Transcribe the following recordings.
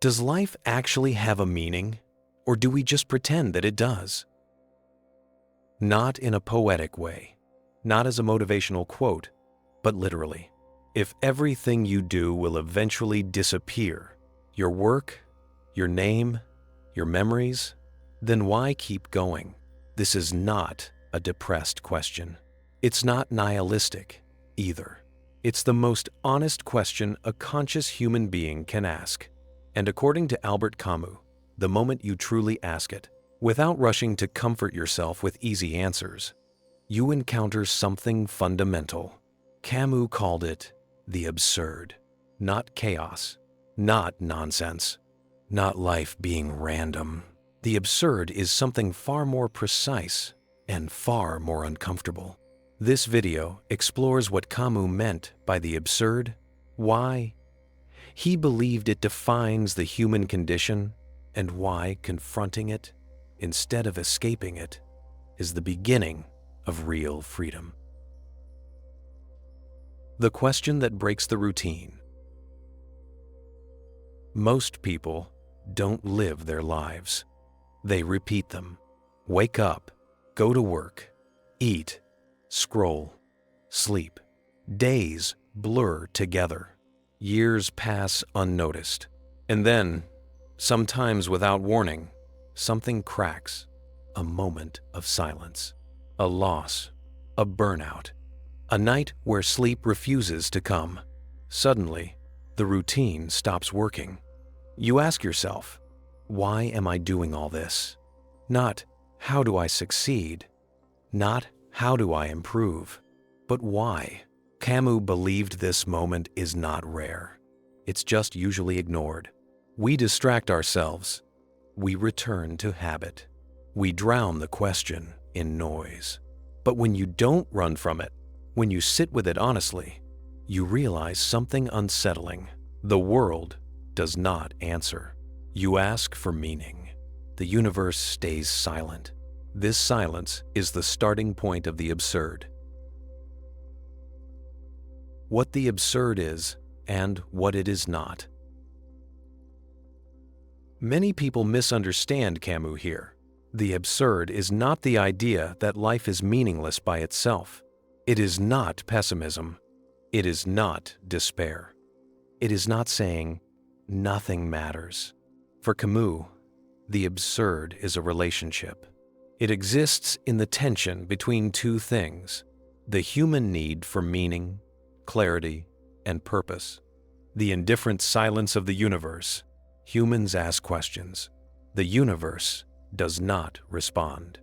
Does life actually have a meaning, or do we just pretend that it does? Not in a poetic way, not as a motivational quote, but literally. If everything you do will eventually disappear, your work, your name, your memories, then why keep going? This is not a depressed question. It's not nihilistic either. It's the most honest question a conscious human being can ask. And according to Albert Camus, the moment you truly ask it, without rushing to comfort yourself with easy answers, you encounter something fundamental. Camus called it the absurd, not chaos, not nonsense, not life being random. The absurd is something far more precise and far more uncomfortable. This video explores what Camus meant by the absurd, why he believed it defines the human condition, and why confronting it, instead of escaping it, is the beginning of real freedom. The question that breaks the routine. Most people don't live their lives. They repeat them. Wake up, go to work, eat, scroll, sleep. Days blur together. Years pass unnoticed. And then, sometimes without warning, something cracks. A moment of silence. A loss. A burnout. A night where sleep refuses to come. Suddenly, the routine stops working. You ask yourself, why am I doing all this? Not, how do I succeed? Not, how do I improve? But why? Camus believed this moment is not rare. It's just usually ignored. We distract ourselves. We return to habit. We drown the question in noise. But when you don't run from it, when you sit with it honestly, you realize something unsettling. The world does not answer. You ask for meaning. The universe stays silent. This silence is the starting point of the absurd. What the absurd is and what it is not. Many people misunderstand Camus here. The absurd is not the idea that life is meaningless by itself. It is not pessimism. It is not despair. It is not saying nothing matters. For Camus, the absurd is a relationship. It exists in the tension between two things: the human need for meaning, clarity, and purpose. The indifferent silence of the universe. Humans ask questions. The universe does not respond.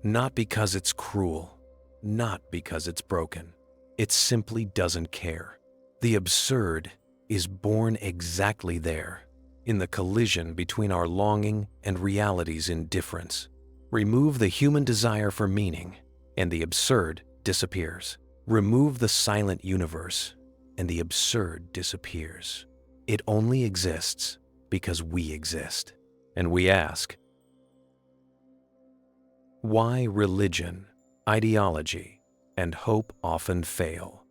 Not because it's cruel, not because it's broken. It simply doesn't care. The absurd is born exactly there, in the collision between our longing and reality's indifference. Remove the human desire for meaning, and the absurd disappears. Remove the silent universe, and the absurd disappears. It only exists because we exist. And we ask, why religion, ideology, and hope often fail?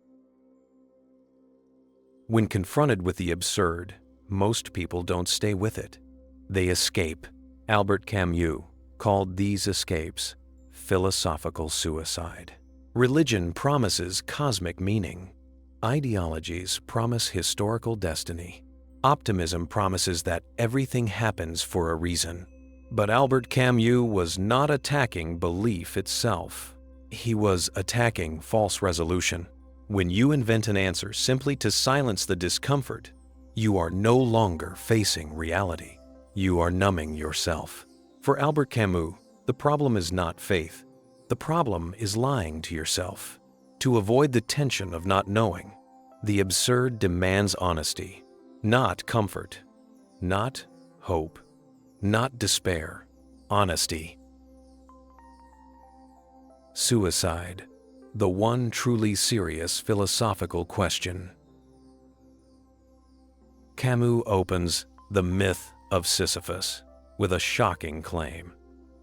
When confronted with the absurd, most people don't stay with it. They escape. Albert Camus called these escapes philosophical suicide. Religion promises cosmic meaning. Ideologies promise historical destiny. Optimism promises that everything happens for a reason. But Albert Camus was not attacking belief itself. He was attacking false resolution. When you invent an answer simply to silence the discomfort, you are no longer facing reality. You are numbing yourself. For Albert Camus, the problem is not faith. The problem is lying to yourself. To avoid the tension of not knowing, the absurd demands honesty, not comfort, not hope, not despair, honesty. Suicide, the one truly serious philosophical question. Camus opens The Myth of Sisyphus with a shocking claim.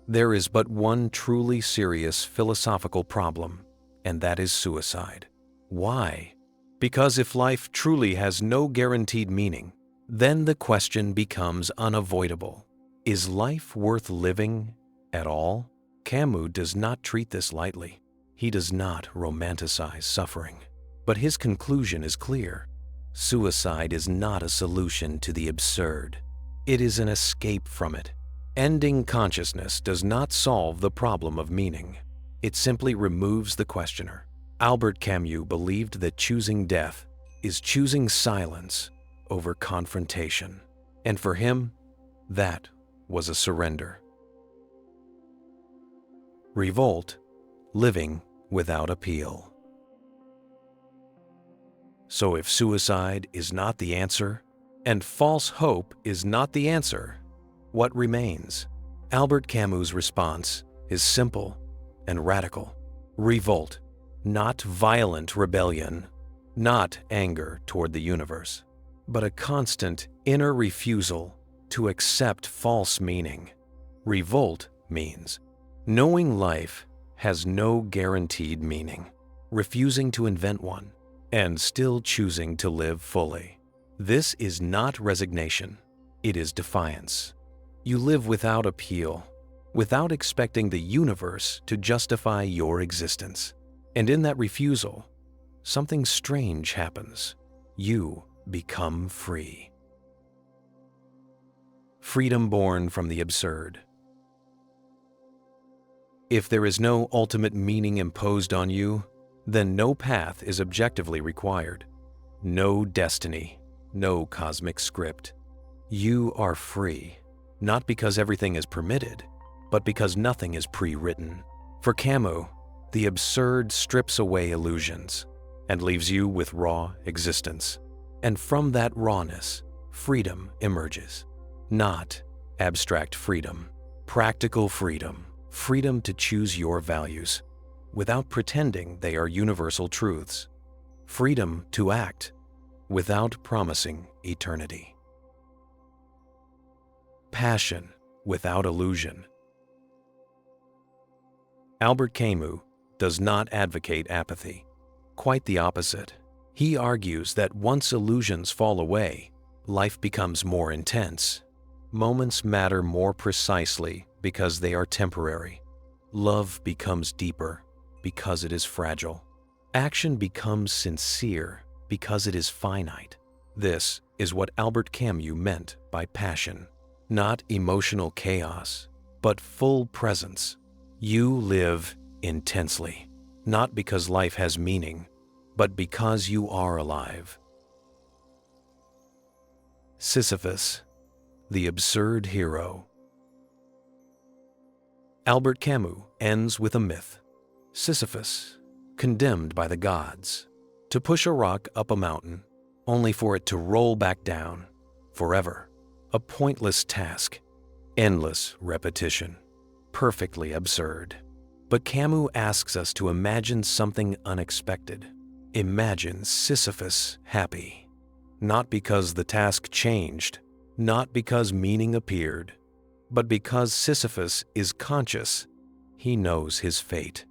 There is but one truly serious philosophical problem, and that is suicide. Why? Because if life truly has no guaranteed meaning, Then the question becomes unavoidable. Is life worth living at all? Camus does not treat this lightly. He does not romanticize suffering. But his conclusion is clear. Suicide is not a solution to the absurd. It is an escape from it. Ending consciousness does not solve the problem of meaning. It simply removes the questioner. Albert Camus believed that choosing death is choosing silence over confrontation. And for him, that was a surrender. Revolt, living without appeal. So if suicide is not the answer, and false hope is not the answer, what remains? Albert Camus' response is simple and radical. Revolt, not violent rebellion, not anger toward the universe, but a constant inner refusal to accept false meaning. Revolt means knowing life has no guaranteed meaning, refusing to invent one, and still choosing to live fully. This is not resignation, it is defiance. You live without appeal, without expecting the universe to justify your existence. And in that refusal, something strange happens. You become free. Freedom born from the absurd. If there is no ultimate meaning imposed on you, then no path is objectively required. No destiny, no cosmic script. You are free, not because everything is permitted, but because nothing is pre-written. For Camus, the absurd strips away illusions and leaves you with raw existence. And from that rawness, freedom emerges. Not abstract freedom, practical freedom, freedom to choose your values without pretending they are universal truths. Freedom to act without promising eternity. Passion without illusion. Albert Camus does not advocate apathy. Quite the opposite. He argues that once illusions fall away, life becomes more intense. Moments matter more precisely because they are temporary. Love becomes deeper because it is fragile. Action becomes sincere because it is finite. This is what Albert Camus meant by passion. Not emotional chaos, but full presence. You live intensely, not because life has meaning, but because you are alive. Sisyphus, the absurd hero. Albert Camus ends with a myth. Sisyphus, condemned by the gods, to push a rock up a mountain, only for it to roll back down forever. A pointless task, endless repetition, perfectly absurd. But Camus asks us to imagine something unexpected. Imagine Sisyphus happy, not because the task changed, not because meaning appeared, but because Sisyphus is conscious. He knows his fate.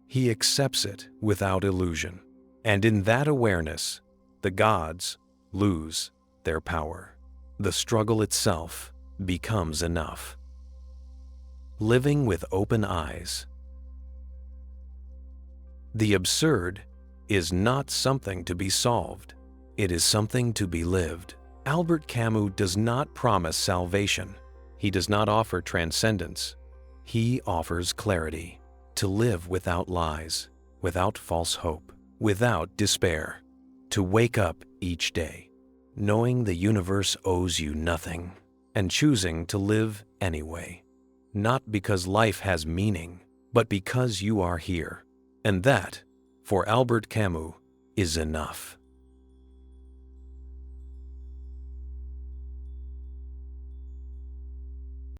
He accepts it without illusion. And in that awareness, the gods lose their power. The struggle itself becomes enough. Living with open eyes. The absurd is not something to be solved. It is something to be lived. Albert Camus does not promise salvation. He does not offer transcendence. He offers clarity, to live without lies, without false hope, without despair, to wake up each day, knowing the universe owes you nothing, and choosing to live anyway, not because life has meaning, but because you are here. And that, for Albert Camus, is enough.